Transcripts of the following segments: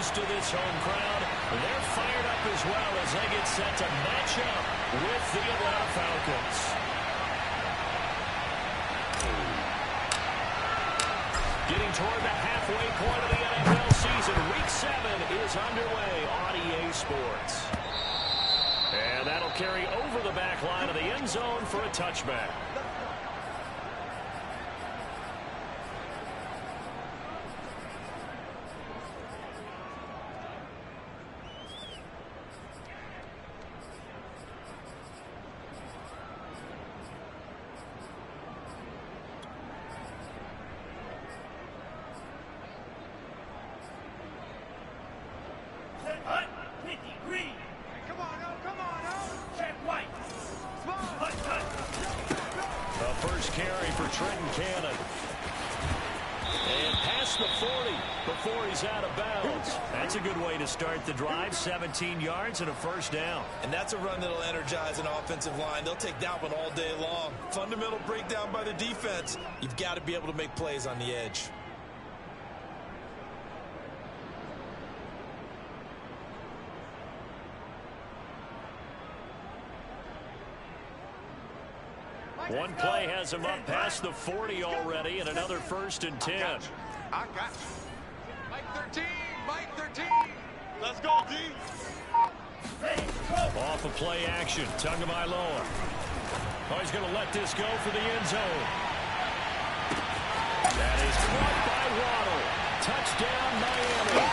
used to this home crowd. They're fired up as well as they get set to match up with the Atlanta Falcons. Getting toward the halfway point of the NFL season. Week 7 is underway on EA Sports. And that'll carry over the back line of the end zone for a touchback. Start the drive, 17 yards and a first down. And that's a run that'll energize an offensive line. They'll take that one all day long. Fundamental breakdown by the defense. You've got to be able to make plays on the edge. One play has him up past the 40 already, and another 1st and 10. I got you. Mike 13, Mike 13. Let's go, D. Off of play action. Tagovailoa. Oh, he's going to let this go for the end zone. That is caught by Waddle. Touchdown, Miami.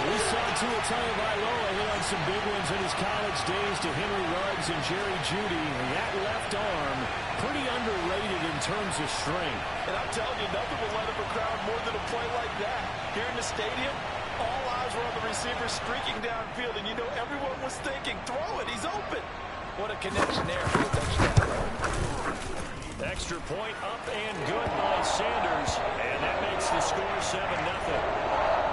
We saw Tua Tagovailoa hit on some big ones in his college days to Henry Ruggs and Jerry Jeudy. And that left arm, pretty underrated in terms of strength. And I'm telling you, nothing will light up a crowd more than a play like that. Here in the stadium, all eyes were on the receiver streaking downfield, and you know everyone was thinking, throw it, he's open. What a connection there for the touchdown. Extra point up and good by Sanders, and that makes the score 7-0.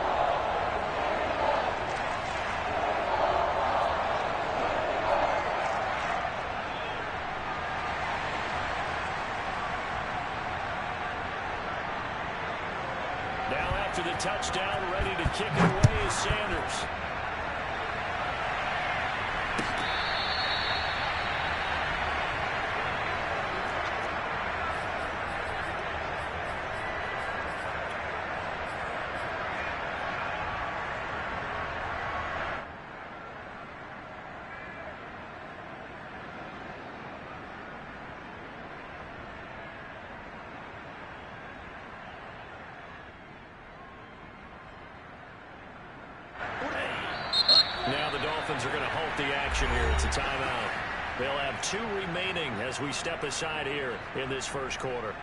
To the touchdown, ready to kick it away is Sanders. Now the Dolphins are going to halt the action here. It's a timeout. They'll have 2 remaining as we step aside here in this first quarter.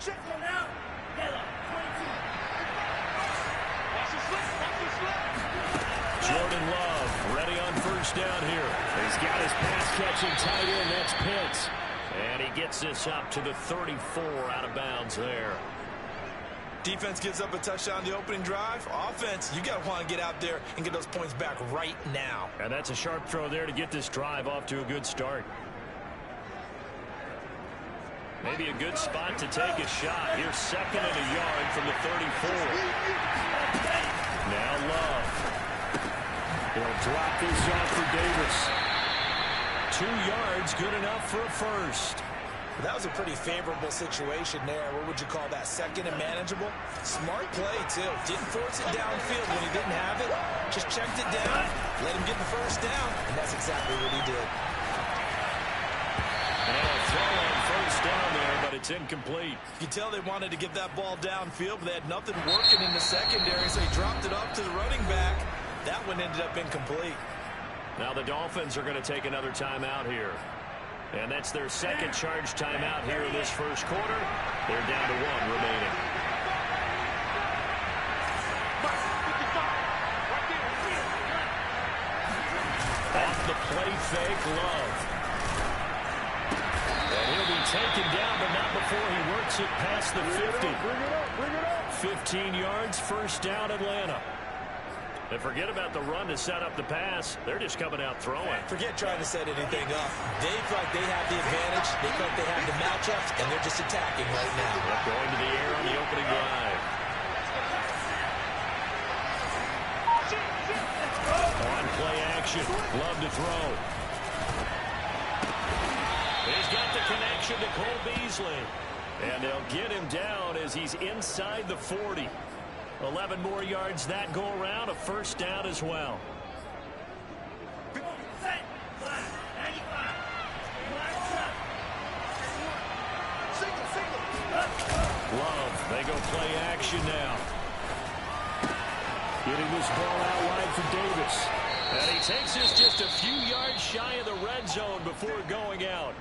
Check one out. Yellow, 22. Watch the slip, watch the slip. Jordan Love ready on first down here. He's got his pass-catching tight end. That's Pitts. And he gets this up to the 34 out of bounds there. Defense gives up a touchdown the opening drive. Offense, you got to want to get out there and get those points back right now. And that's a sharp throw there to get this drive off to a good start. Maybe a good spot to take a shot. Here's 2nd and a yard from the 34. Now Love. He'll drop this off for Davis. 2 yards, good enough for a first. That was a pretty favorable situation there. What would you call that? 2nd and manageable? Smart play, too. Didn't force it downfield when he didn't have it. Just checked it down, let him get the first down, and that's exactly what he did. And a throw on first down there, but it's incomplete. You can tell they wanted to get that ball downfield, but they had nothing working in the secondary, so he dropped it up to the running back. That one ended up incomplete. Now the Dolphins are going to take another timeout here. And that's their 2nd charge timeout here in this first quarter. They're down to 1 remaining. Off the play fake, Love. And he'll be taken down, but not before he works it past the 50. Bring it up, bring it up. 15 yards, first down Atlanta. And forget about the run to set up the pass. They're just coming out throwing. Forget trying to set anything up. They feel like they have the advantage. They feel like they have the matchups, and they're just attacking right now. They're going to the air on the opening drive. On play action. Love to throw. He's got the connection to Cole Beasley. And they'll get him down as he's inside the 40. 11 more yards that go around, a first down as well. Love, they go play action now. Getting this ball out wide for Davis. And he takes this just a few yards shy of the red zone before going out.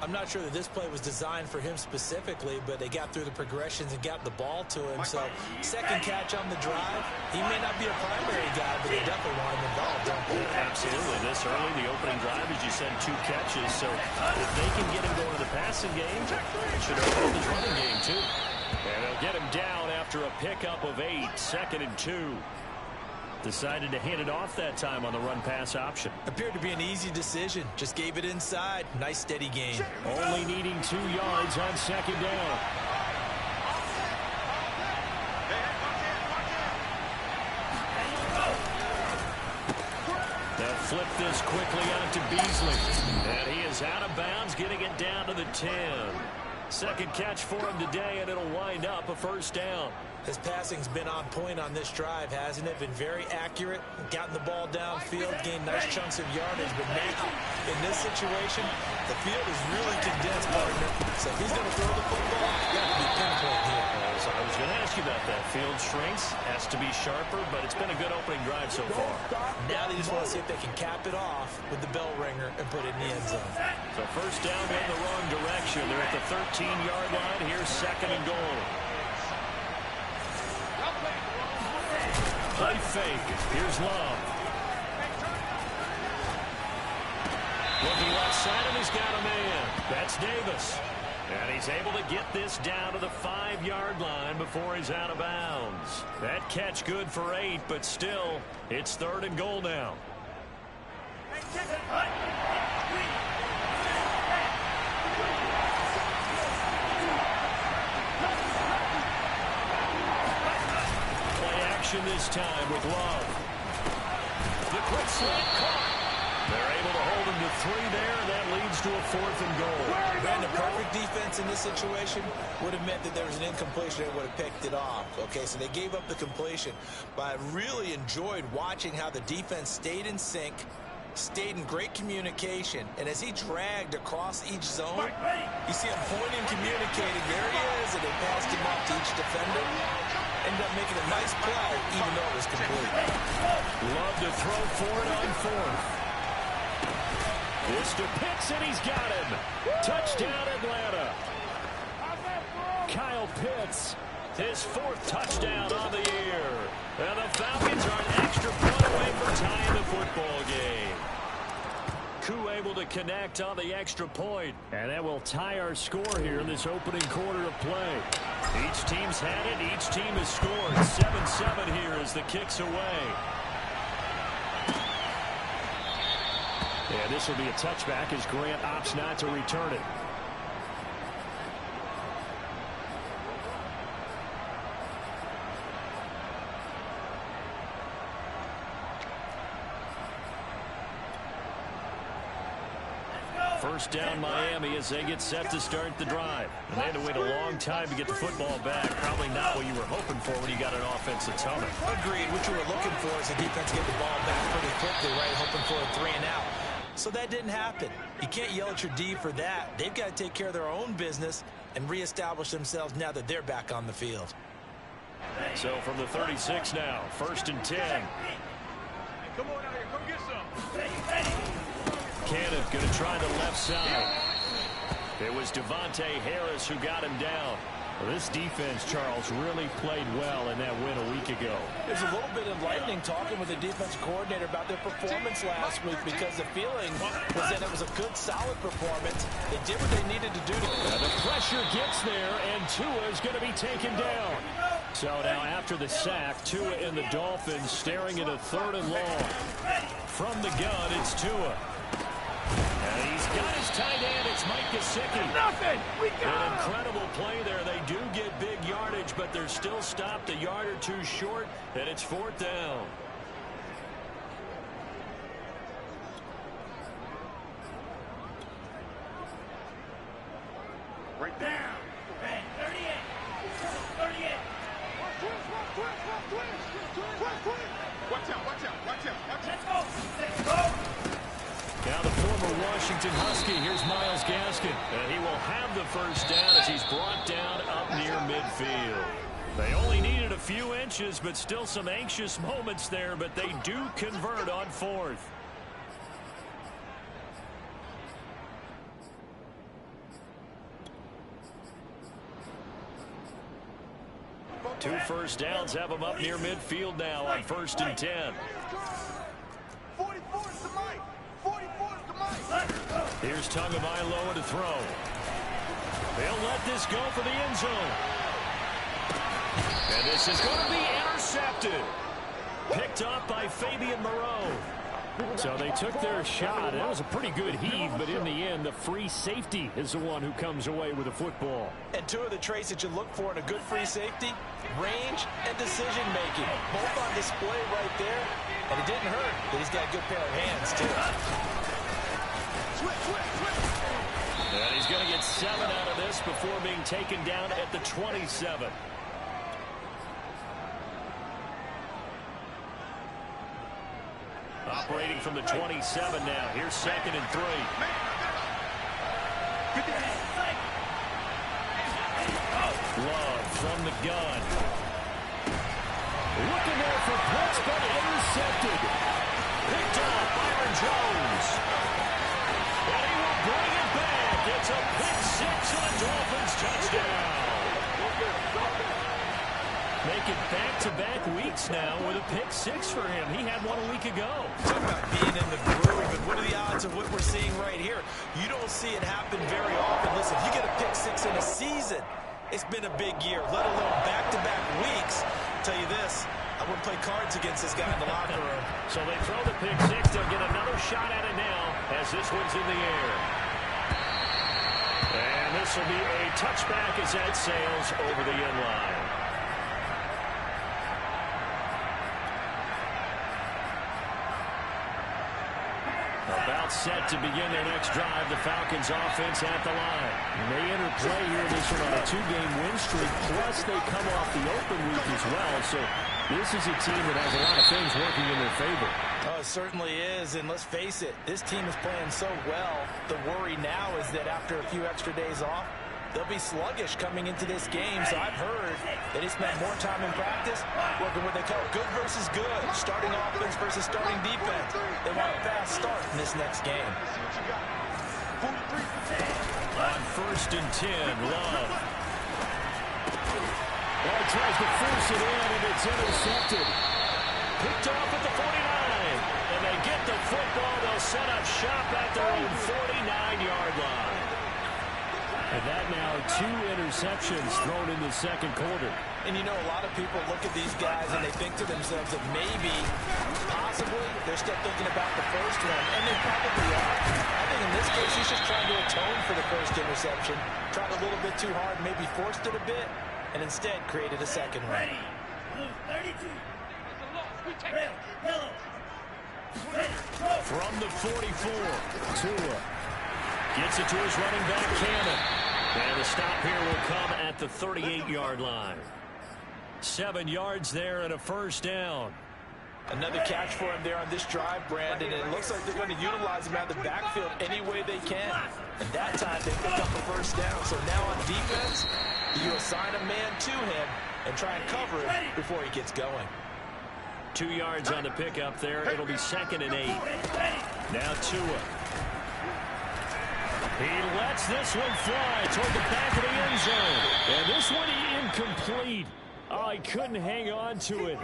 I'm not sure that this play was designed for him specifically, but they got through the progressions and got the ball to him. So second catch on the drive. He may not be a primary guy, but they definitely want him involved, don't they? Absolutely. This early, the opening drive, as you said, 2 catches. So if they can get him going to the passing game, it should open up his running game too. And they'll get him down after a pickup of 8, 2nd and 2. Decided to hand it off that time on the run-pass option. Appeared to be an easy decision. Just gave it inside. Nice, steady game. Only needing 2 yards on second down. They'll flip this quickly out to Beasley. And he is out of bounds, getting it down to the 10. Second catch for him today, and it'll wind up a first down. His passing's been on point on this drive, hasn't it? Been very accurate, gotten the ball downfield, gained nice chunks of yardage. But now, in this situation, the field is really condensed, partner. So if he's going to throw the football, it's got to be pinpoint here. So I was going to ask you about that. Field shrinks, has to be sharper, but it's been a good opening drive so far. Now they just want to see if they can cap it off with the bell ringer and put it in the end zone. So first down went the wrong direction. They're at the 13-yard line. Here's 2nd and goal. Play fake. Here's Love. Looking left side, and he's got a man. That's Davis. And he's able to get this down to the 5-yard line before he's out of bounds. That catch good for 8, but still, it's 3rd and goal now. This time with Love. The quick slant caught. They're able to hold him to 3 there, and that leads to a 4th and goal. Brandon, perfect defense in this situation would have meant that there was an incompletion and would have picked it off. Okay, so they gave up the completion. But I really enjoyed watching how the defense stayed in sync, stayed in great communication, and as he dragged across each zone, you see him pointing, communicating. There he is, and they passed him off to each defender. Ended up making a nice play, even though it was complete. Love to throw for it on 4th. This to Pitts, and he's got him. Touchdown, Atlanta. Kyle Pitts, his 4th touchdown on the year. And the Falcons are an extra point away from tying the football game. Koo able to connect on the extra point. And that will tie our score here in this opening quarter of play. Each team's had it. Each team has scored. 7-7 here as the kick's away. Yeah, this will be a touchback as Grant opts not to return it. First down Miami as they get set to start the drive. And they had to wait a long time to get the football back. Probably not what you were hoping for when you got an offensive tunnel. Agreed. What you were looking for is the defense get the ball back pretty quickly, right? Hoping for a 3 and out. So that didn't happen. You can't yell at your D for that. They've got to take care of their own business and reestablish themselves now that they're back on the field. So from the 36 now, 1st and 10. Come on out here, go get some. Cannon going to try the left side. It was Devontae Harris who got him down. Well, this defense, Charles, really played well in that win a week ago. There's a little bit enlightening talking with the defensive coordinator about their performance last week, because the feeling was that it was a good, solid performance. They did what they needed to do. The pressure gets there, and Tua is going to be taken down. So now after the sack, Tua and the Dolphins staring at a 3rd and long. From the gun, it's Tua. And he's got his tight end. It's Mike Gesicki. Nothing. We got An incredible play there. They do get big yardage, but they're still stopped a yard or two short, and it's 4th down. right down. Bang. 38. 38. Watch out, watch out, watch out, watch out. Let's go. Now the former Washington Husky. Here's Myles Gaskin. And he will have the first down as he's brought down up near midfield. They only needed a few inches, but still some anxious moments there, but they do convert on 4th. Two first downs have them up near midfield now on 1st and 10. 44's the mic. 44's the mic. Here's Tagovailoa to throw. They'll let this go for the end zone. And this is going to be intercepted. Picked up by Fabian Moreau. So they took their shot. That was a pretty good heave, but in the end, the free safety is the one who comes away with the football. And two of the traits that you look for in a good free safety, range and decision-making. Both on display right there. And it didn't hurt that he's got a good pair of hands, too. And he's going to get 7 out of this before being taken down at the 27. Operating from the 27 now. Here's 2nd and 3. Love from the gun. Looking there for Pitts, but intercepted. Picked off Byron Jones. And he will bring it back. It's a pick 6 and a Dolphins touchdown. Making back-to-back weeks now with a pick 6 for him. He had one a week ago. Talk about being in the groove, and what are the odds of what we're seeing right here? You don't see it happen very often. Listen, if you get a pick 6 in a season, it's been a big year, let alone back-to-back weeks. I'll tell you this, I wouldn't play cards against this guy in the locker room. So they throw the pick 6. They'll get another shot at it now as this one's in the air. And this will be a touchback as that sails over the end line. About set to begin their next drive. The Falcons offense at the line. And they enter play here this one on a 2-game win streak. Plus they come off the open week as well. So this is a team that has a lot of things working in their favor. Oh, it certainly is. And let's face it, this team is playing so well. The worry now is that after a few extra days off, they'll be sluggish coming into this game. So I've heard that he spent more time in practice working what they call good versus good, starting offense versus starting defense. They want a fast start in this next game. On 1st and 10, Love. Well, he tries to force it in, and it's intercepted. Picked off at the 49. And they get the football. They'll set up shop at their own 49-yard line. And that now 2 interceptions thrown in the second quarter. And you know, a lot of people look at these guys and they think to themselves that maybe, possibly, they're still thinking about the first one. And they probably are. I think in this case, he's just trying to atone for the first interception. Tried a little bit too hard, maybe forced it a bit, and instead created a second one. Ready. Blue 32. Red. Yellow. Ready. Go. From the 44, Tua gets it to his running back, Cannon. And the stop here will come at the 38-yard line. 7 yards there and a first down. Another catch for him there on this drive, Brandon, and it looks like they're going to utilize him out of the backfield any way they can. And that time they pick up a first down. So now on defense, you assign a man to him and try and cover him before he gets going. 2 yards on the pickup there. It'll be 2nd and 8. Now Tua. He lets this one fly toward the back of the end zone. And this one incomplete. Oh, he couldn't hang on to it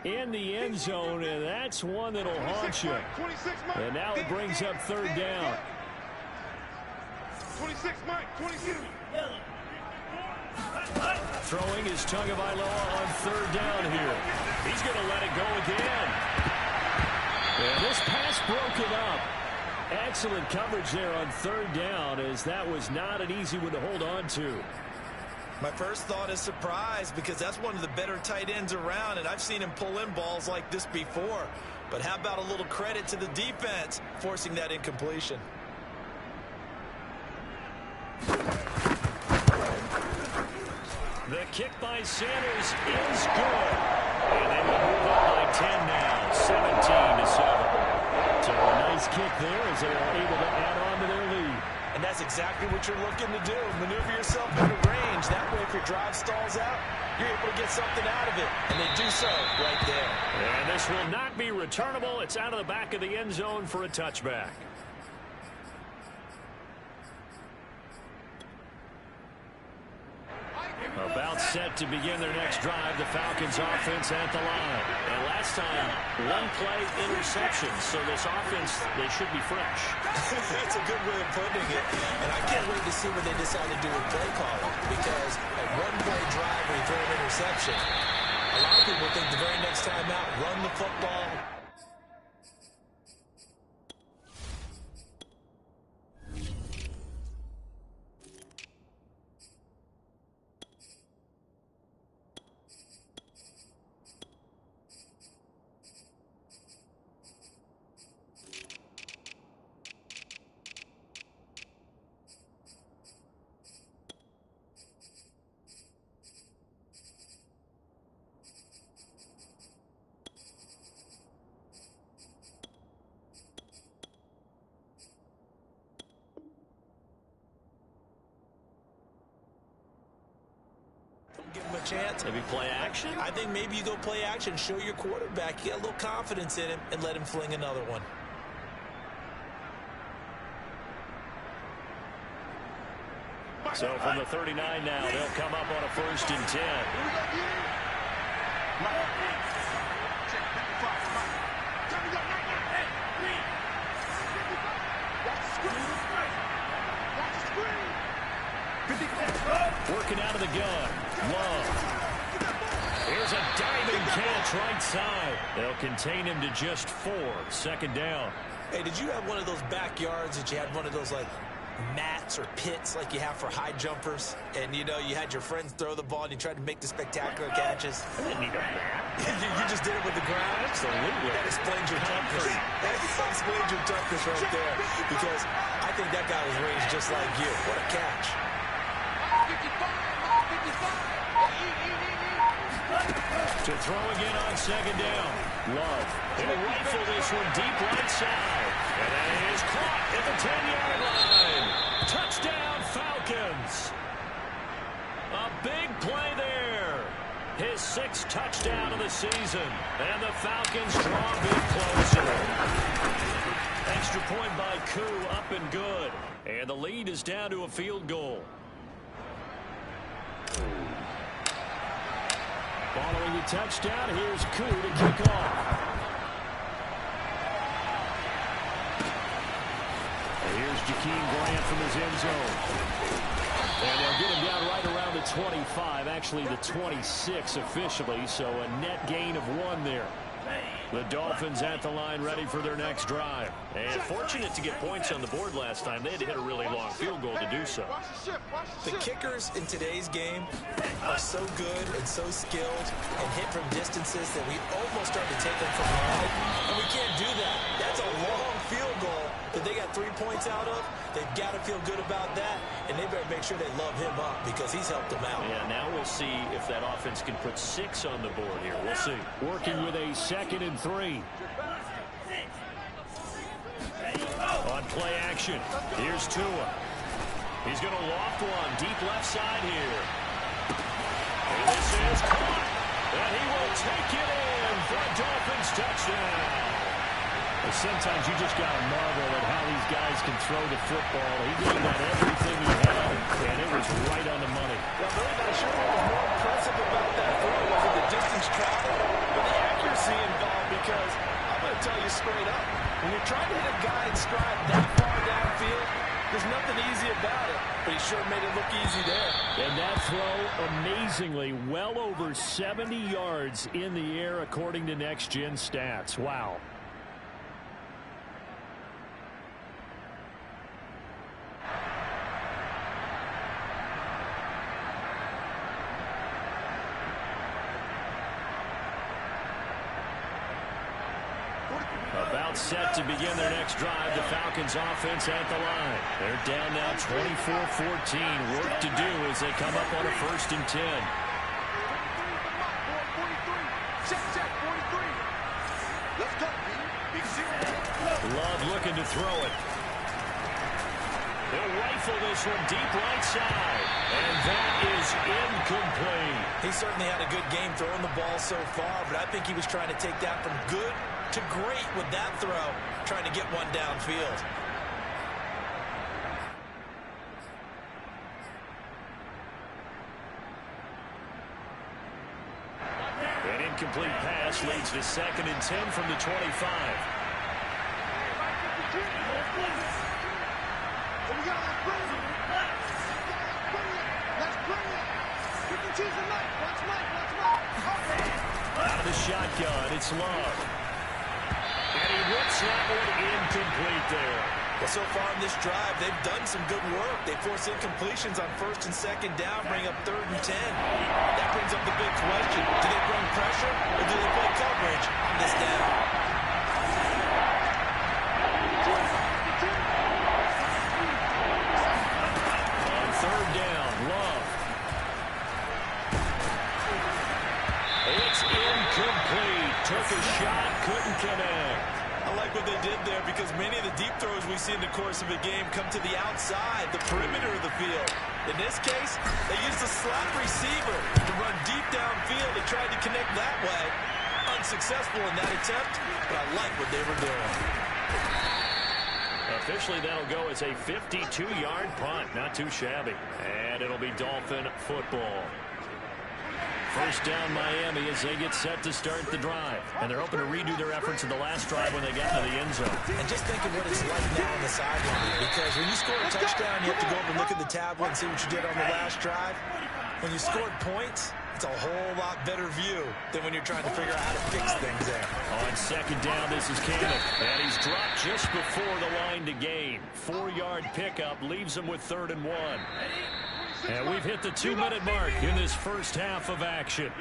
in the end zone, and that's one that'll haunt you. And now it brings up 3rd down. 26, Mike, 26. Throwing is Tagovailoa on third down here. He's going to let it go again. And this pass broken up. Excellent coverage there on third down, as that was not an easy one to hold on to. My first thought is surprise, because that's one of the better tight ends around, and I've seen him pull in balls like this before. But how about a little credit to the defense forcing that incompletion? The kick by Sanders is good. And they will move up by 10 now, 17-7. So a nice kick there as they are able to add on to their lead. And that's exactly what you're looking to do. Maneuver yourself into range. That way, if your drive stalls out, you're able to get something out of it. And they do so right there. And this will not be returnable. It's out of the back of the end zone for a touchback. About set to begin their next drive, the Falcons offense at the line. And last time, one play interception. So this offense, they should be fresh. That's a good way of putting it. And I can't wait to see what they decide to do with play calling. Because a one-play drive where you throw an interception, a lot of people think the very next time out, run the football. Give him a chance. Maybe play action? I think maybe you go play action, show your quarterback, you get a little confidence in him, and let him fling another one. So from the 39 now, they'll come up on a 1st and 10. Working out of the gun. Love. Here's a diving catch right side. They'll contain him to just 4. 2nd down. Hey, did you have one of those backyards that you had one of those, like, mats or pits like you have for high jumpers? And, you know, you had your friends throw the ball and you tried to make the spectacular catches? I didn't need a mat. You just did it with the ground? Absolutely. That explains your toughness. That explains your toughness right there. Because I think that guy was raised just like you. What a catch. To throw again on 2nd down. Love. He'll rifle this one deep right side. And that is caught at the 10-yard line. Touchdown, Falcons. A big play there. His 6th touchdown of the season. And the Falcons draw big closer. Extra point by Koo, up and good. And the lead is down to a field goal. Following the touchdown, here's Koo to kick off. And here's Jakeem Grant from his end zone. And they'll get him down right around the 25, actually the 26 officially, so a net gain of 1 there. The Dolphins at the line ready for their next drive. And fortunate to get points on the board last time. They had to hit a really long field goal to do so. The kickers in today's game are so good and so skilled and hit from distances that we almost start to take them for granted. And we can't do that. That's a long field goal that they got 3 points out of. They've got to feel good about that, and they better make sure they love him up because he's helped them out. Yeah, now we'll see if that offense can put 6 on the board here. We'll see. Working with a 2nd and 3. On play action, here's Tua. He's going to loft one deep left side here. And this is caught. And he will take it in for a Dolphins touchdown. Sometimes you just got to marvel at how these guys can throw the football. He gave that everything he had, and it was right on the money. Well, I'm really not sure what was more impressive about that throw. Was it the distance traveled or the accuracy involved? Because I'm going to tell you straight up, when you're trying to hit a guy in stride that far downfield, There's nothing easy about it, but he sure made it look easy there. And that throw, amazingly, well over 70 yards in the air, according to Next Gen Stats. Wow. About set to begin their next drive. The Falcons offense at the line. They're down now 24-14. Work to do as they come up on a 1st and 10. Love looking to throw it. They'll rifle this one deep right side. And that is incomplete. He certainly had a good game throwing the ball so far, but I think he was trying to take that from good to great with that throw, trying to get one downfield. An incomplete pass leads to 2nd and 10 from the 25. Out of the shotgun, it's Love. And he rips that one incomplete there. Well, so far in this drive, they've done some good work. They force incompletions on 1st and 2nd down, bring up 3rd and 10. That brings up the big question. Do they bring pressure or do they play coverage on this down? On 3rd down, Love. It's incomplete. Took a shot, couldn't connect. I like what they did there because many of the deep throws we see in the course of a game come to the outside, the perimeter of the field. In this case, they used a slot receiver to run deep downfield and tried to connect that way. Unsuccessful in that attempt, but I like what they were doing. Officially, that'll go as a 52-yard punt. Not too shabby. And it'll be Dolphin football. 1st down Miami as they get set to start the drive. And they're hoping to redo their efforts in the last drive when they got to the end zone. And just think of what it's like now on the sideline. Because when you score a touchdown, you have to go over and look at the tablet and see what you did on the last drive. When you scored points, it's a whole lot better view than when you're trying to figure out how to fix things there. On 2nd down, this is Cannon. And he's dropped just before the line to gain. 4-yard pickup leaves him with 3rd and 1. And we've hit the 2-minute mark in this first half of action.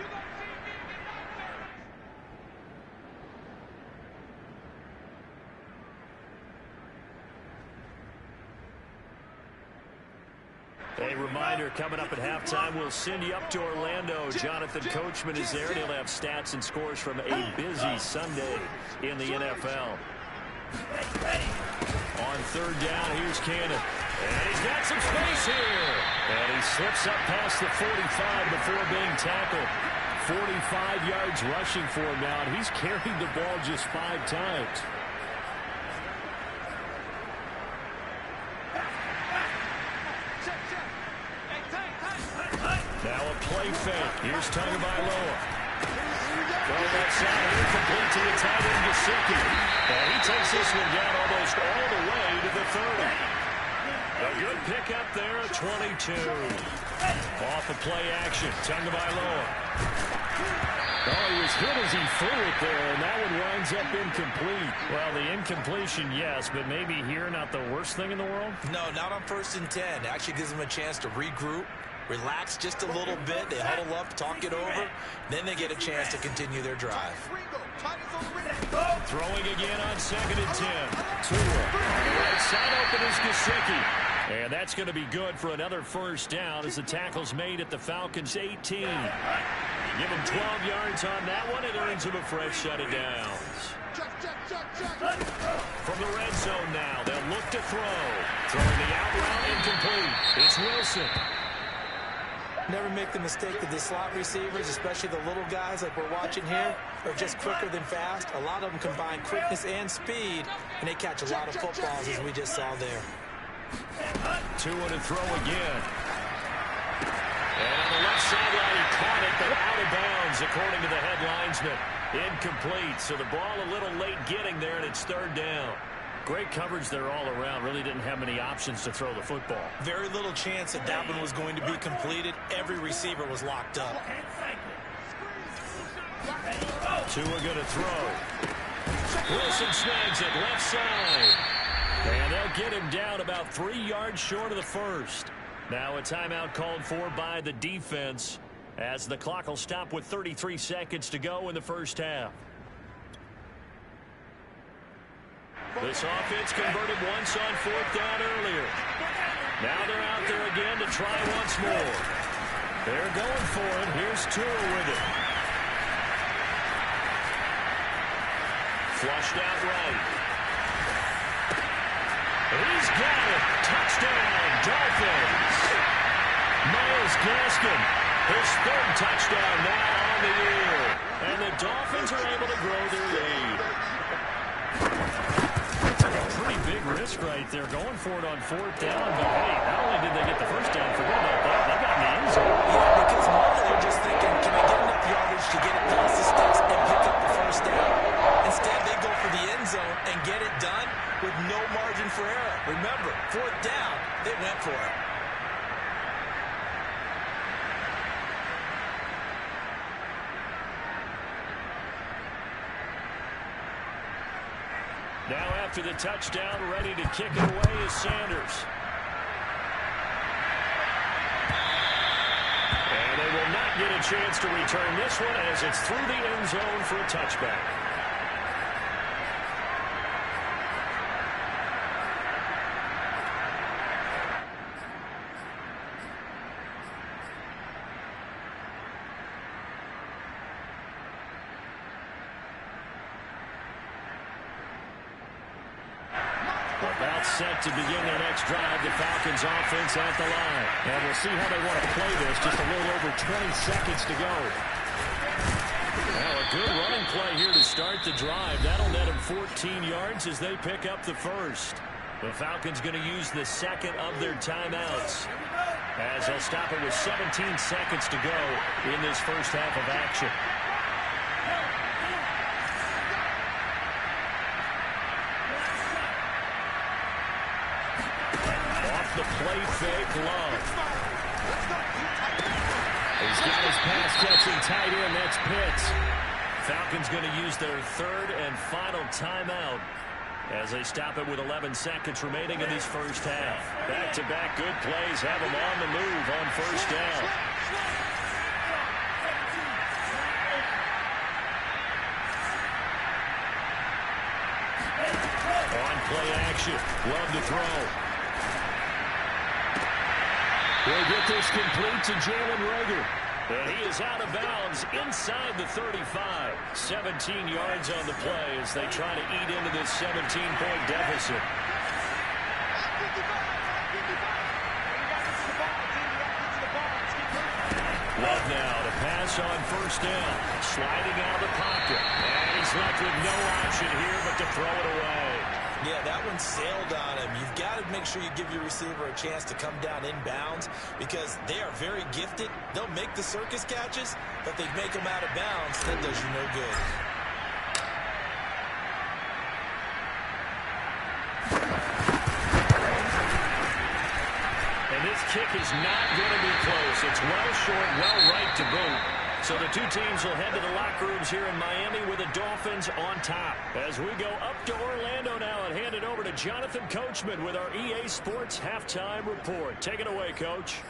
A reminder, coming up at halftime, we'll send you up to Orlando. Jonathan Coachman is there, and he'll have stats and scores from a busy Sunday in the NFL. On 3rd down, here's Cannon. And he's got some space here. And he slips up past the 45 before being tackled. 45 yards rushing for him now, and he's carried the ball just 5 times. Now a play fake. Here's Tagovailoa. Throw that side here, complete to the tight end, Gesicki. And he takes this one down almost all the way to the 30. A good pickup there at 22. Off of play action, Tagovailoa. Oh, he was hit as he threw it there, and that one winds up incomplete. Well, the incompletion, yes, but maybe here not the worst thing in the world? No, not on 1st and 10. It actually gives them a chance to regroup, relax just a little bit. They huddle up, talk it over. Then they get a chance to continue their drive. Throwing again on 2nd and 10. Tua. Right side open is Gesicki. And that's going to be good for another 1st down as the tackle's made at the Falcons' 18. Give him 12 yards on that one. It earns him a fresh set of downs. From the red zone now, they'll look to throw. Throwing the out route incomplete. It's Wilson. Never make the mistake that the slot receivers, especially the little guys like we're watching here, are just quicker than fast. A lot of them combine quickness and speed, and they catch a lot of footballs, as we just saw there. Tua to throw again. And on the left sideline, he caught it, but out of bounds, according to the head linesman. Incomplete, so the ball a little late getting there, and it's 3rd down. Great coverage there all around. Really didn't have many options to throw the football. Very little chance that that one was going to be completed. Every receiver was locked up. Tua going to throw. Wilson snags it left side. And they'll get him down about 3 yards short of the first. Now a timeout called for by the defense as the clock will stop with 33 seconds to go in the first half. This offense converted once on 4th down earlier. Now they're out there again to try once more. They're going for it. Here's Tua with it. Flushed out right. He's got it. Touchdown, Dolphins. Myles Gaskin, his 3rd touchdown now on the year. And the Dolphins are able to grow their lead. Pretty big risk right there, going for it on 4th down. But hey, not only did they get the first down, forget about that, they got in the end zone. Yeah, because normally they're just thinking, can I get enough yardage to get it past the sticks and pick up the first down? Instead, they go for the end zone and get it done with no margin for error. Remember, 4th down, they went for it. Now after the touchdown, ready to kick it away is Sanders. And they will not get a chance to return this one as it's through the end zone for a touchback. About set to begin their next drive, the Falcons offense at the line. And we'll see how they want to play this. Just a little over 20 seconds to go. Well, a good running play here to start the drive. That'll net them 14 yards as they pick up the first. The Falcons going to use the second of their timeouts as they'll stop it with 17 seconds to go in this first half of action. The play fake, Love. He's got his pass-catching tight end. That's Pitts. Falcons going to use their 3rd and final timeout as they stop it with 11 seconds remaining in this first half. Back-to-back good plays have them on the move on first down. On play action. Love to throw. We'll get this complete to Jalen Reagor. And he is out of bounds inside the 35. 17 yards on the play as they try to eat into this 17-point deficit. Love now to pass on first down. Sliding out of the pocket. And he's left with no option here but to throw it away. Yeah, that one sailed on him. You've got to make sure you give your receiver a chance to come down inbounds because they are very gifted. They'll make the circus catches, but they make them out of bounds. That does you no good. And this kick is not going to be close. It's well short, well right to boot. So the two teams will head to the locker rooms here in Miami with the Dolphins on top. As we go up to Orlando now and hand it over to Jonathan Coachman with our EA Sports Halftime Report. Take it away, Coach.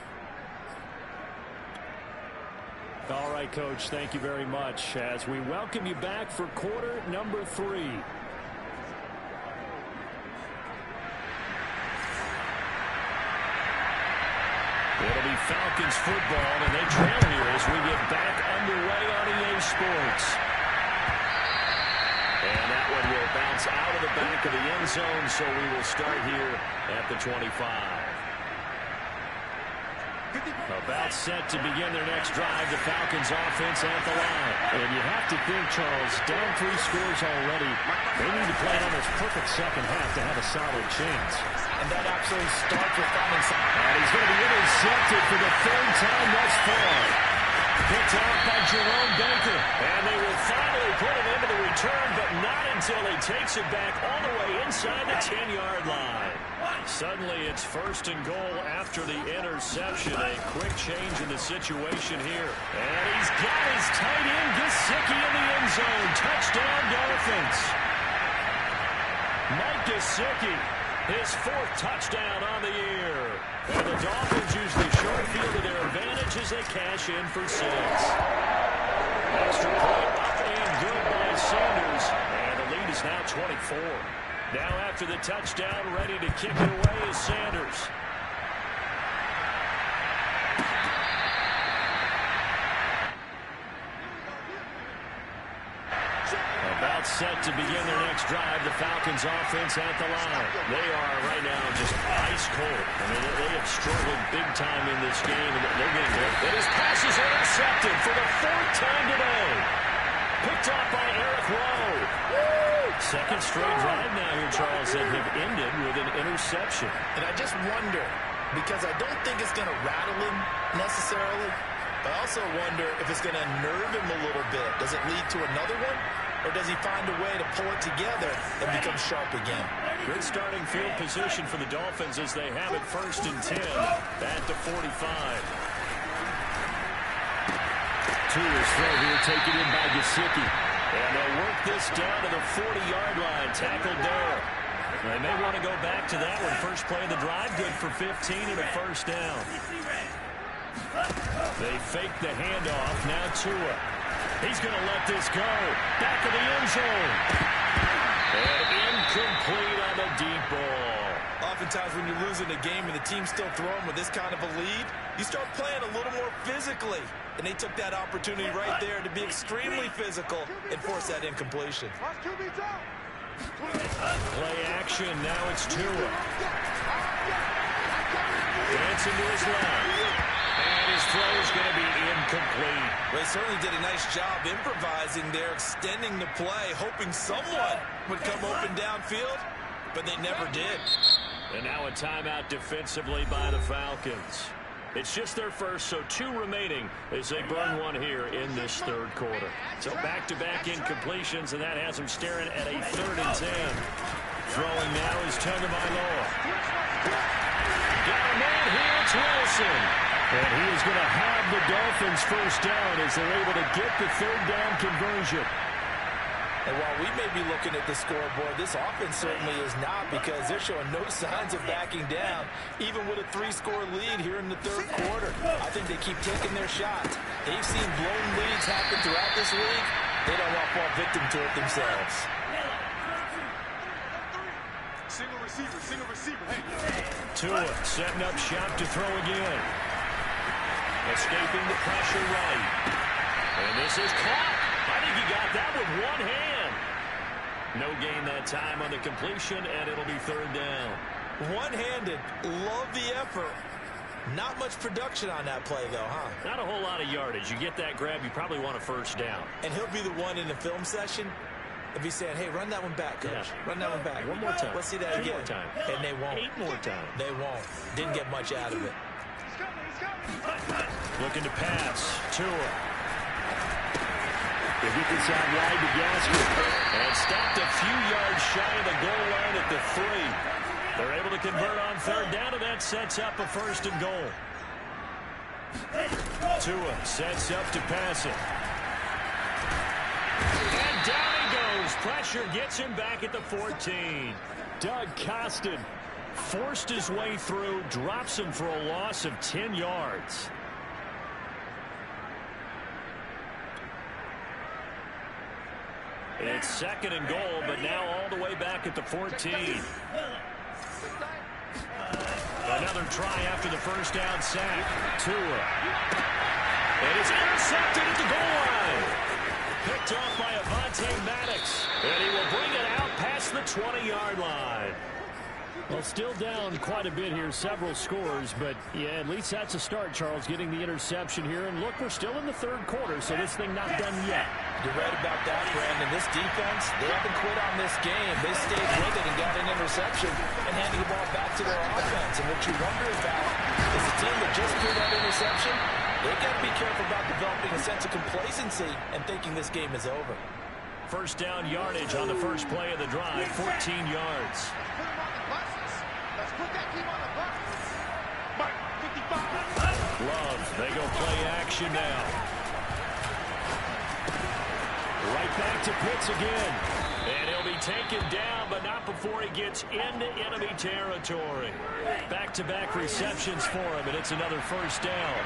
All right, Coach, thank you very much as we welcome you back for quarter number 3. It'll be Falcons football, and they trail here as we get back underway on EA Sports. And that one will bounce out of the back of the end zone, so we will start here at the 25. About set to begin their next drive, the Falcons offense at the line. And you have to think, Charles, down 3 scores already. They need to play an almost perfect second half to have a solid chance. And that absolutely starts with finding something. And he's going to be intercepted for the 3rd time thus far. Picked off by Jerome Baker. And they will finally put it into the return, but not until he takes it back all the way inside the 10-yard line. Suddenly it's first and goal after the interception. A quick change in the situation here. And he's got his tight end, Gesicki, in the end zone. Touchdown, Dolphins. Mike Gesicki, his 4th touchdown on the year. And the Dolphins use the short field to their advantage as they cash in for 6. Extra point up and good by Sanders. And the lead is now 24. Now after the touchdown, ready to kick it away is Sanders. About set to begin their next drive, the Falcons offense at the line. They are right now just ice cold. I mean, they have struggled big time in this game, and they're getting there. And his pass is intercepted for the 4th time today. Picked off by Eric Rowe. Second straight drive now here, Charles, that have ended with an interception. And I just wonder, because I don't think it's going to rattle him necessarily, but I also wonder if it's going to nerve him a little bit. Does it lead to another one? Or does he find a way to pull it together and become sharp again? Good starting field position for the Dolphins as they have it 1st and 10 at the 45. Tua's throw here taken in by Gesicki. And they'll work this down to the 40-yard line. Tackled there. They may want to go back to that one. First play of the drive, good for 15 and a first down. They fake the handoff. Now Tua. He's going to let this go. Back of the end zone. And incomplete on the deep ball. Oftentimes when you're losing a game and the team's still throwing with this kind of a lead, you start playing a little more physically. And they took that opportunity right there to be extremely physical and force that incompletion. Play action. Now it's Tua. Dancing to his left. And his throw is going to be incomplete. Well, he certainly did a nice job improvising there, extending the play, hoping someone would come open downfield, but they never did. And now a timeout defensively by the Falcons. It's just their first, so 2 remaining as they burn one here in this 3rd quarter. So back-to-back incompletions, and that has them staring at a 3rd and 10. Throwing now is Tagovailoa. Got a man here, it's Wilson. And he is going to have the Dolphins first down as they're able to get the 3rd down conversion. And while we may be looking at the scoreboard, this offense certainly is not, because they're showing no signs of backing down, even with a 3-score lead here in the 3rd quarter. I think they keep taking their shots. They've seen blown leads happen throughout this league. They don't want to fall victim to it themselves. Single receiver. Hey. Tua setting up shop to throw again. Escaping the pressure right. And this is caught. I think he got that with one hand. No gain that time on the completion, and it'll be 3rd down. One-handed. Love the effort. Not much production on that play, though, huh? Not a whole lot of yardage. You get that grab, you probably want a first down. And he'll be the one in the film session if he's saying, hey, run that one back, coach. Yeah. Run that one back. One more time. Let's see that 2 again. more time. And they won't. 8 more times. They won't. Didn't get much out of it. Looking to pass. Tua. They get this out wide to Gaskin. And stopped a few yards shy of the goal line at the 3. They're able to convert on 3rd down, and that sets up a 1st and goal. Tua sets up to pass it. And down he goes. Pressure gets him back at the 14. Doug Costin forced his way through, drops him for a loss of 10 yards. It's 2nd and goal, but now all the way back at the 14. Another try after the first down sack. Tua. And it's intercepted at the goal line. Picked off by Avonte Maddox. And he will bring it out past the 20-yard line. Well, still down quite a bit here, several scores, but yeah, at least that's a start, Charles, getting the interception here. And look, we're still in the 3rd quarter, so this thing not done yet. You're right about that, Brandon. This defense, they haven't quit on this game. They stayed with it and got an interception and handed the ball back to their offense. And what you wonder about is the team that just threw that interception, they've got to be careful about developing a sense of complacency and thinking this game is over. First down yardage on the first play of the drive, 14 yards. Put him on the buses. Let's put that team on the buses. Mark 55. Love, they go play action now. Right back to Pitts again. And he'll be taken down, but not before he gets into enemy territory. Back-to-back receptions for him, and it's another first down.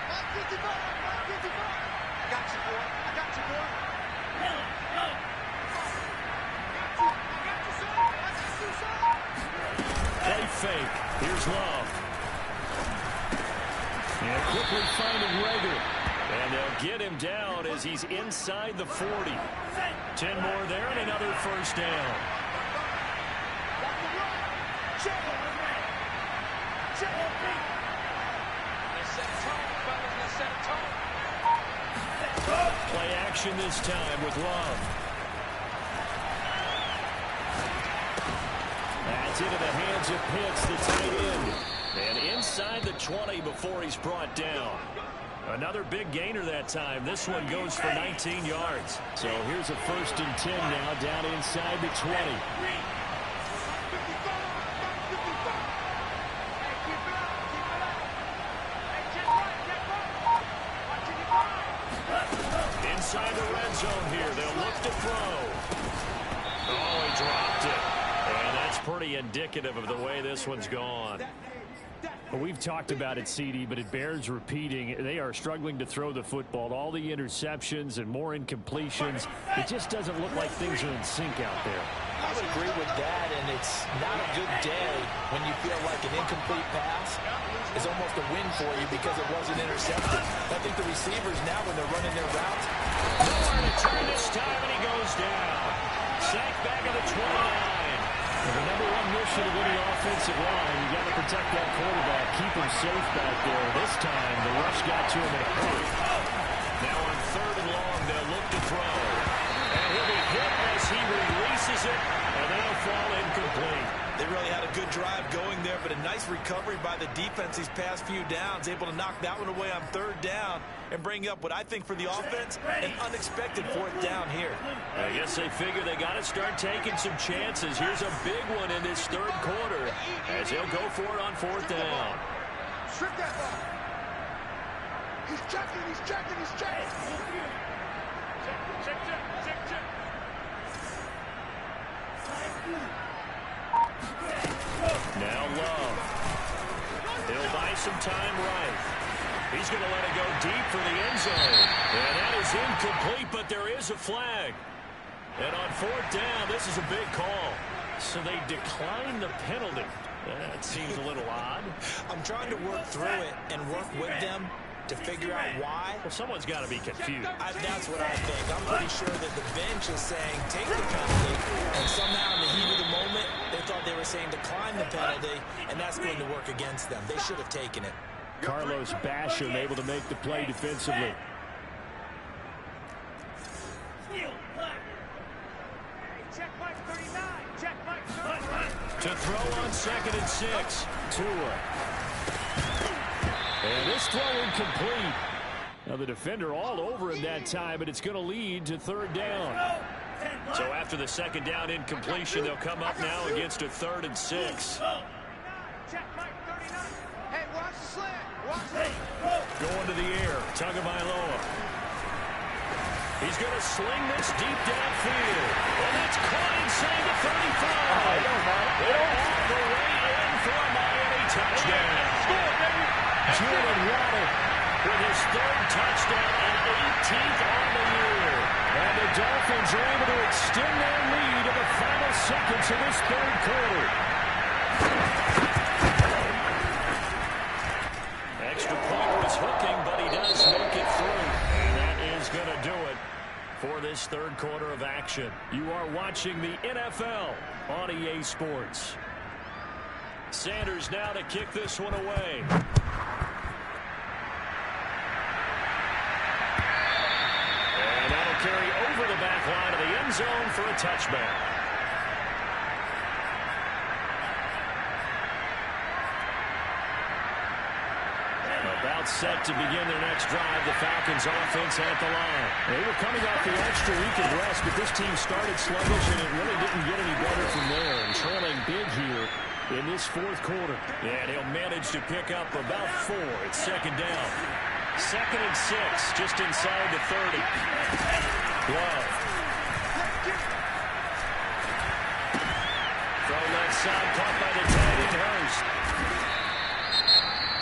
Mark 55. Mark 55. I got you, boy. I got you, boy. Play fake. Here's Love. And quickly finding Rager. And they'll get him down as he's inside the 40. 10 more there and another first down. Play action this time with Love. That's into the hands of Pitts, the tight end. And inside the 20 before he's brought down. Another big gainer that time. This one goes for 19 yards. So here's a 1st and 10 now down inside the 20. Inside the red zone here. They'll look to throw. Oh, he dropped it. And that's pretty indicative of the way this one's gone. Well, we've talked about it, CD, but it bears repeating. They are struggling to throw the football. All the interceptions and more incompletions. It just doesn't look like things are in sync out there. I would agree with that, and it's not a good day when you feel like an incomplete pass is almost a win for you because it wasn't intercepted. I think the receivers now, when they're running their routes, nowhere to turn this time, and he goes down. Sacked back at the 29. Well, the number one mission of any offensive line, you got to protect that quarterback, keep him safe back there. This time, the rush got to him in a hurry. Now on 3rd and long, they'll look to throw. And he'll be hit as he releases it, and that'll fall incomplete. they really had a good drive going there, but a nice recovery by the defense these past few downs, able to knock that one away on 3rd down and bring up what I think for the offense, an unexpected 4th down here. I guess they figure they got to start taking some chances. Here's a big one in this 3rd quarter as he'll go for it on 4th down. Strip that ball. He's checking, he's checking, he's checking. Check. Now Love. He'll buy some time right. He's going to let it go deep for the end zone. And that is incomplete, but there is a flag. And on 4th down, this is a big call. So they decline the penalty. That seems a little odd. I'm trying to work through it and work with them to figure out why. Well, someone's got to be confused. That's what I think. I'm pretty sure that the bench is saying take the penalty, and somehow in the heat of the moment, they thought they were saying decline the penalty, and that's going to work against them. They should have taken it. Carlos Basham able to make the play defensively. Check Mike 39. Check Mike 39. To throw on 2nd and 6. Tua. And this throw incomplete. Now the defender all over him that time, but it's going to lead to 3rd down. So after the 2nd down incompletion, they'll come up now against a 3rd and 6. Check Mike 39. Hey, watch the slant. Watch it. Going to the air. Tagovailoa. He's going to sling this deep downfield. And that's caught inside the 35. All the way in for a Miami touchdown. Jalen Waddle with his 3rd touchdown and 18th on the year. And the Dolphins are able to extend their lead in the final seconds of this 3rd quarter. Extra point was hooking, but he does make it through. And that is going to do it for this 3rd quarter of action. You are watching the NFL on EA Sports. Sanders now to kick this one away. zone for a touchback. About set to begin their next drive. The Falcons offense at the line. They were coming off the extra week of rest, but this team started sluggish, and it really didn't get any better from there. And trailing big here in this fourth quarter. And he'll manage to pick up about 4. It's second down. 2nd and 6, just inside the 30. Love. Throw left side, caught by the tight end Hurst.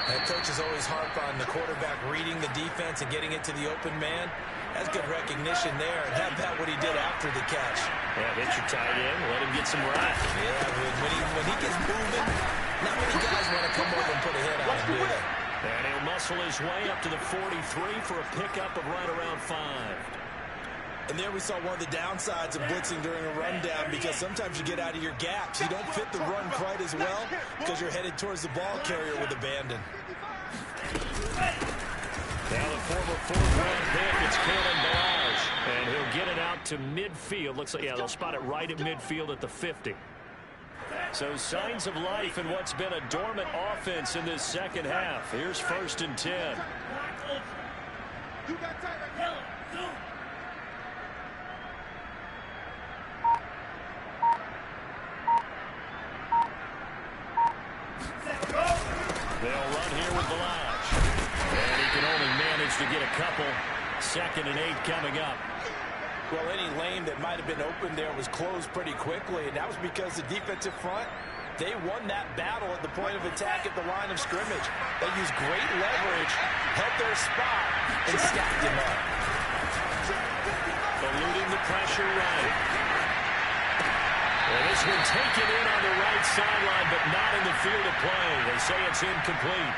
Head coaches always harp on the quarterback reading the defense and getting it to the open man. That's good recognition there. And how about what he did after the catch? Yeah, hit your tight end, let him get some run. Yeah, when he gets moving, not many guys want to come over and put a hit on him, do they? And he'll muscle his way up to the 43 for a pickup of right around 5. And there we saw one of the downsides of blitzing during a rundown, because sometimes you get out of your gaps. You don't fit the run quite as well because you're headed towards the ball carrier with abandon. Now the former 4th-round pick, it's Kalen Balazs. And he'll get it out to midfield. Looks like, yeah, they'll spot it right at midfield at the 50. So signs of life in what's been a dormant offense in this second half. Here's 1st and 10. You got tight right now. They'll run here with Balazs. And he can only manage to get a couple. 2nd and 8 coming up. Well, any lane that might have been open there was closed pretty quickly, and that was because the defensive front, they won that battle at the point of attack at the line of scrimmage. They used great leverage, held their spot, and stacked him up. Eluding the pressure right. Well, this one taken in on the right sideline, but not in the field of play. They say it's incomplete.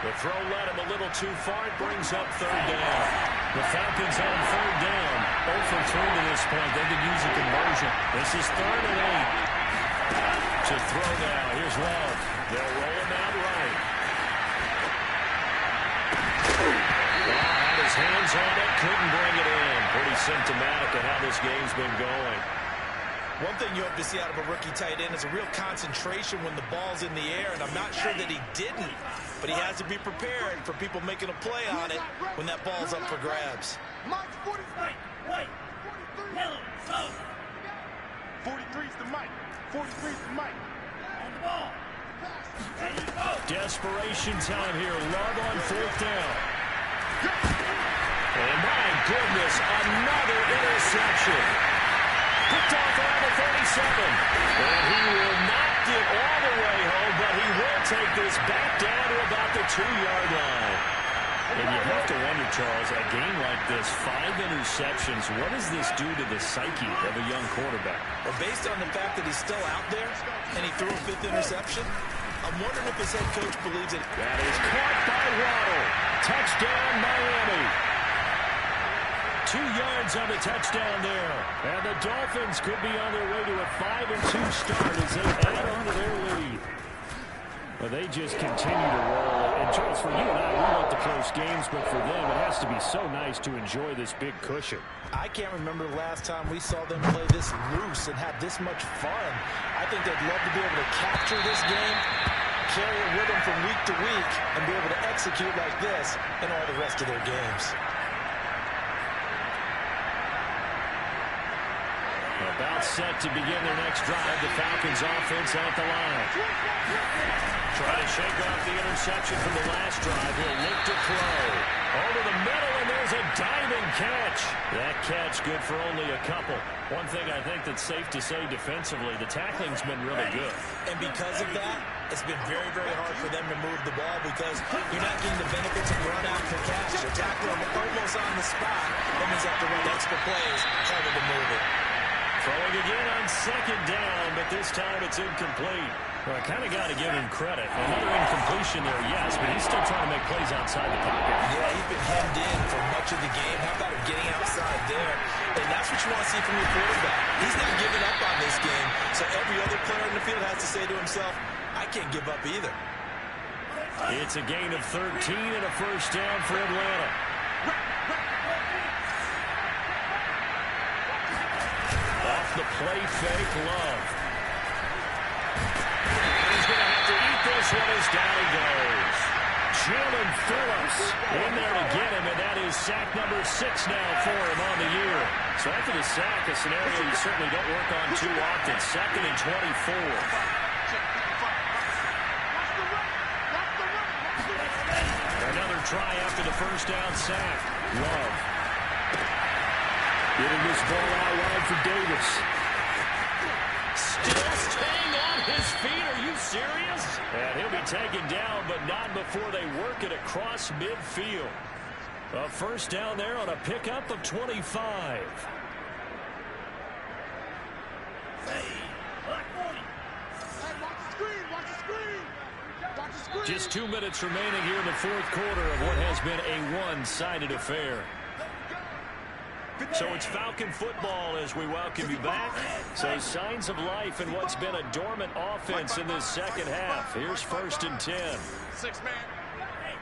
The throw led him a little too far. It brings up 3rd down. The Falcons on 3rd down. 0 for 3 to this point. They could use a conversion. This is 3rd and 8. To throw now. Here's Love. They'll roll him out right. Had his hands on it. Couldn't bring it in. Pretty symptomatic of how this game's been going. One thing you hope to see out of a rookie tight end is a real concentration when the ball's in the air, and I'm not sure that he didn't, but he has to be prepared for people making a play on it when that ball's up for grabs. Mike's 40. White. Yellow. South. 43's the Mike. 43's the Mike. On the ball. Ready to go. Desperation time here. Love on 4th down. And my goodness, another interception. Picked off around the 37. And he will not get all the way home, but he will take this back down to about the 2-yard line. And you have to wonder, Charles, a game like this, 5 interceptions, what does this do to the psyche of a young quarterback? Well, based on the fact that he's still out there and he threw a 5th interception, I'm wondering if his head coach believes it. That is caught by Waddle. Touchdown, Miami. 2 yards on the touchdown there. And the Dolphins could be on their way to a 5-2 start as they add on to their lead. Well, they just continue to roll. And, Charles, for you and I, we like the close games, but for them, it has to be so nice to enjoy this big cushion. I can't remember the last time we saw them play this loose and have this much fun. I think they'd love to be able to capture this game, carry it with them from week to week, and be able to execute like this in all the rest of their games. About set to begin their next drive. The Falcons offense at the line. Trying to shake off the interception from the last drive. He'll look to throw. Over the middle, and there's a diving catch. That catch good for only a couple. One thing I think that's safe to say defensively, the tackling's been really good. And because of that, it's been very, very hard for them to move the ball because you're not getting the benefits of run after catch. You're tackling almost on the spot. That means you have to run extra plays, harder to move it. Throwing again on 2nd down, but this time it's incomplete. Well, I kind of got to give him credit. Another incompletion there, yes, but he's still trying to make plays outside the pocket. Yeah, he's been hemmed in for much of the game. How about him getting outside there? And that's what you want to see from your quarterback. He's not giving up on this game, so every other player in the field has to say to himself, I can't give up either. It's a gain of 13 and a 1st down for Atlanta. the play fake. Love. And he's going to have to eat this one as down he goes. Jalen Phillips in there to get him, and that is sack number 6 now for him on the year. So after the sack, a scenario you certainly don't work on too often. 2nd and 24. Another try after the first down sack. Love. Getting this ball out wide for Davis. Still staying on his feet. Are you serious? And he'll be taken down, but not before they work it across midfield. A first down there on a pickup of 25. Just 2 minutes remaining here in the fourth quarter of what has been a one-sided affair. So it's Falcon football as we welcome you back. So signs of life in what's been a dormant offense in this second half. Here's 1st and 10. 6 man.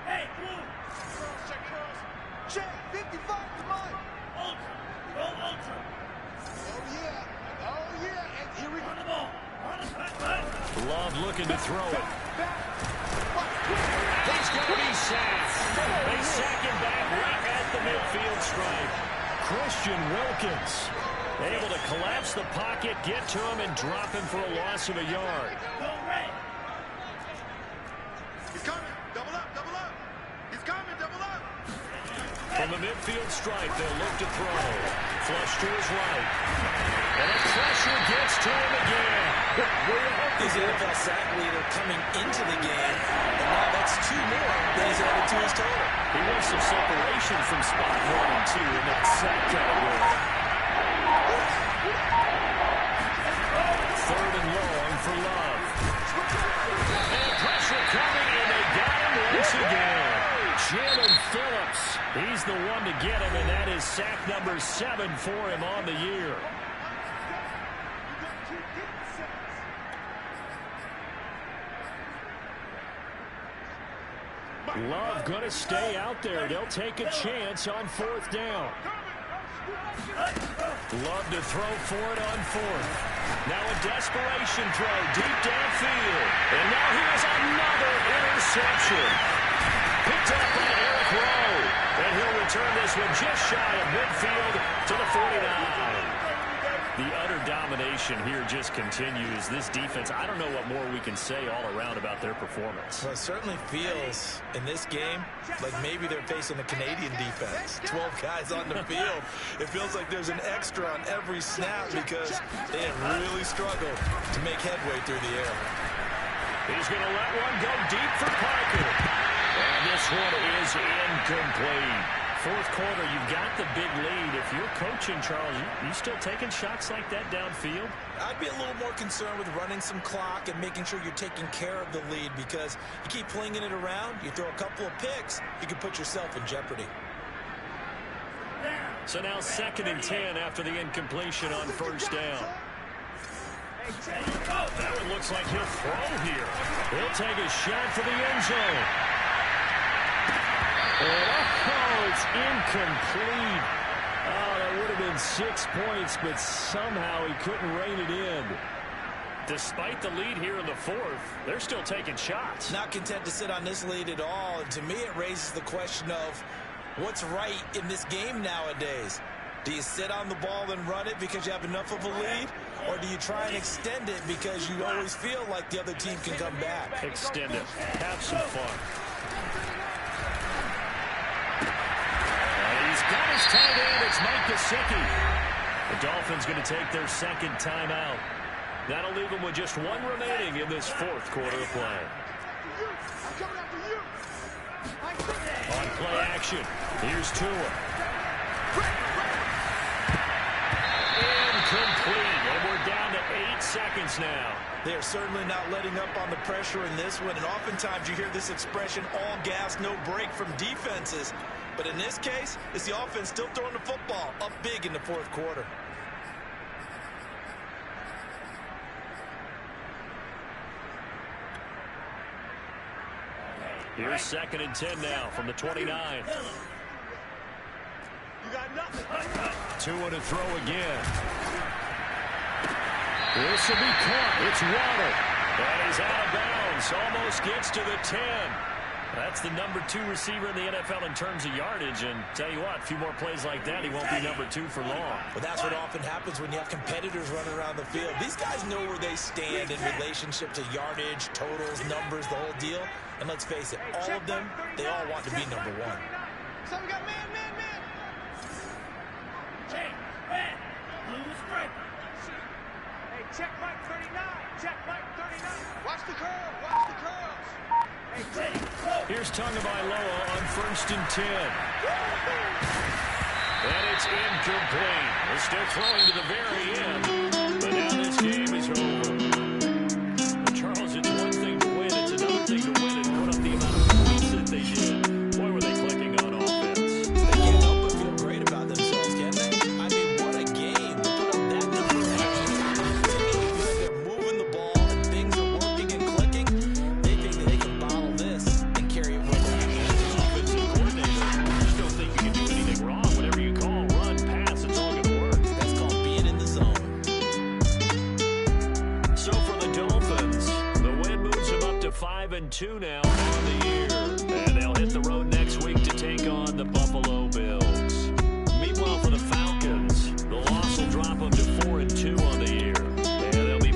Hey, blue. Check 55 to mine. Ultra. Go ultra. Oh yeah. And here we go. On the ball. On the back. Love looking to throw it. He's going to be sacked. They sack him back right at the midfield stripe. Christian Wilkins able to collapse the pocket, get to him, and drop him for a loss of a yard. Go red. He's coming. Double up. He's coming. Double up. From the midfield stripe, they'll look to throw. Flush to his right. And the pressure gets to him again. He's the NFL sack leader coming into the game, and now that's 2 more that he's added to his total. He wants some separation from spot 1 and 2 in that sack category. 3rd and long for Love. And pressure coming, and they got him once again. Jalen Phillips, he's the one to get him, and that is sack number 7 for him on the year. Love going to stay out there. They'll take a chance on 4th down. Love to throw for it on 4th. Now a desperation throw deep downfield. And now here's another interception. Picked up by Eric Rowe. And he'll return this one just shy of midfield to the 49. The utter domination here just continues. This defense, I don't know what more we can say all around about their performance. Well, it certainly feels in this game like maybe they're facing a Canadian defense. 12 guys on the field. It feels like there's an extra on every snap because they have really struggled to make headway through the air. He's going to let one go deep for Parker. And this one is incomplete. Fourth quarter, you've got the big lead. If you're coaching, Charles, you still taking shots like that downfield? I'd be a little more concerned with running some clock and making sure you're taking care of the lead because you keep flinging it around, you throw a couple of picks, you can put yourself in jeopardy. So now 2nd and 10 after the incompletion on 1st down. That one looks like he'll throw here. He'll take a shot for the end zone. Oh, it's incomplete. Oh, that would have been 6 points, but somehow he couldn't rein it in. Despite the lead here in the 4th, they're still taking shots. Not content to sit on this lead at all. And to me, it raises the question of what's right in this game nowadays. Do you sit on the ball and run it because you have enough of a lead? Or do you try and extend it because you always feel like the other team can come back? Extend it. Have some fun. And he's got his tight end. It's Mike Gesicki. The Dolphins going to take their 2nd timeout. That'll leave them with just 1 remaining in this 4th quarter of play. On play action, here's Tua. Incomplete, and we're down to 8 seconds now. They are certainly not letting up on the pressure in this one, and oftentimes you hear this expression, all gas, no break from defenses. But in this case, it's the offense still throwing the football up big in the 4th quarter. Here's 2nd and 10 now from the 29. You got nothing. Tua to throw again. This will be caught. It's Waddle. And he's out of bounds. Almost gets to the 10. That's the number 2 receiver in the NFL in terms of yardage. And tell you what, a few more plays like that, he won't be number 2 for long. Well, that's what often happens when you have competitors running around the field. These guys know where they stand in relationship to yardage, totals, numbers, the whole deal. And let's face it, all of them, they all want to be number 1. So we got man. Check, man. Blue striker. Hey, check Mike 39. Check Mike 39. Watch the curl. Watch the curls. Hey, Ready, go. Here's Tagovailoa on 1st and 10. And it's incomplete. They're still throwing to the very end. But now this game is over. Well, Charles, it's one thing to win. It's another thing to win and put up the amount of points that they did. Boy, were they clicking on offense. They can't help but feel great about themselves, can they? I mean, what a game. They put up that number of points. They're moving the ball and things are working and clicking. They think that they can bottle this and carry it with them. As an offensive coordinator, you just don't think you can do anything wrong. Whatever you call, run, pass, it's all going to work. That's called being in the zone. So for the Dolphins, the win moves them up to 5-2 now on the year. And they'll hit the road next week to take on the Buffalo Bills. Meanwhile, for the Falcons, the loss will drop them to 4-2 on the year. And they'll be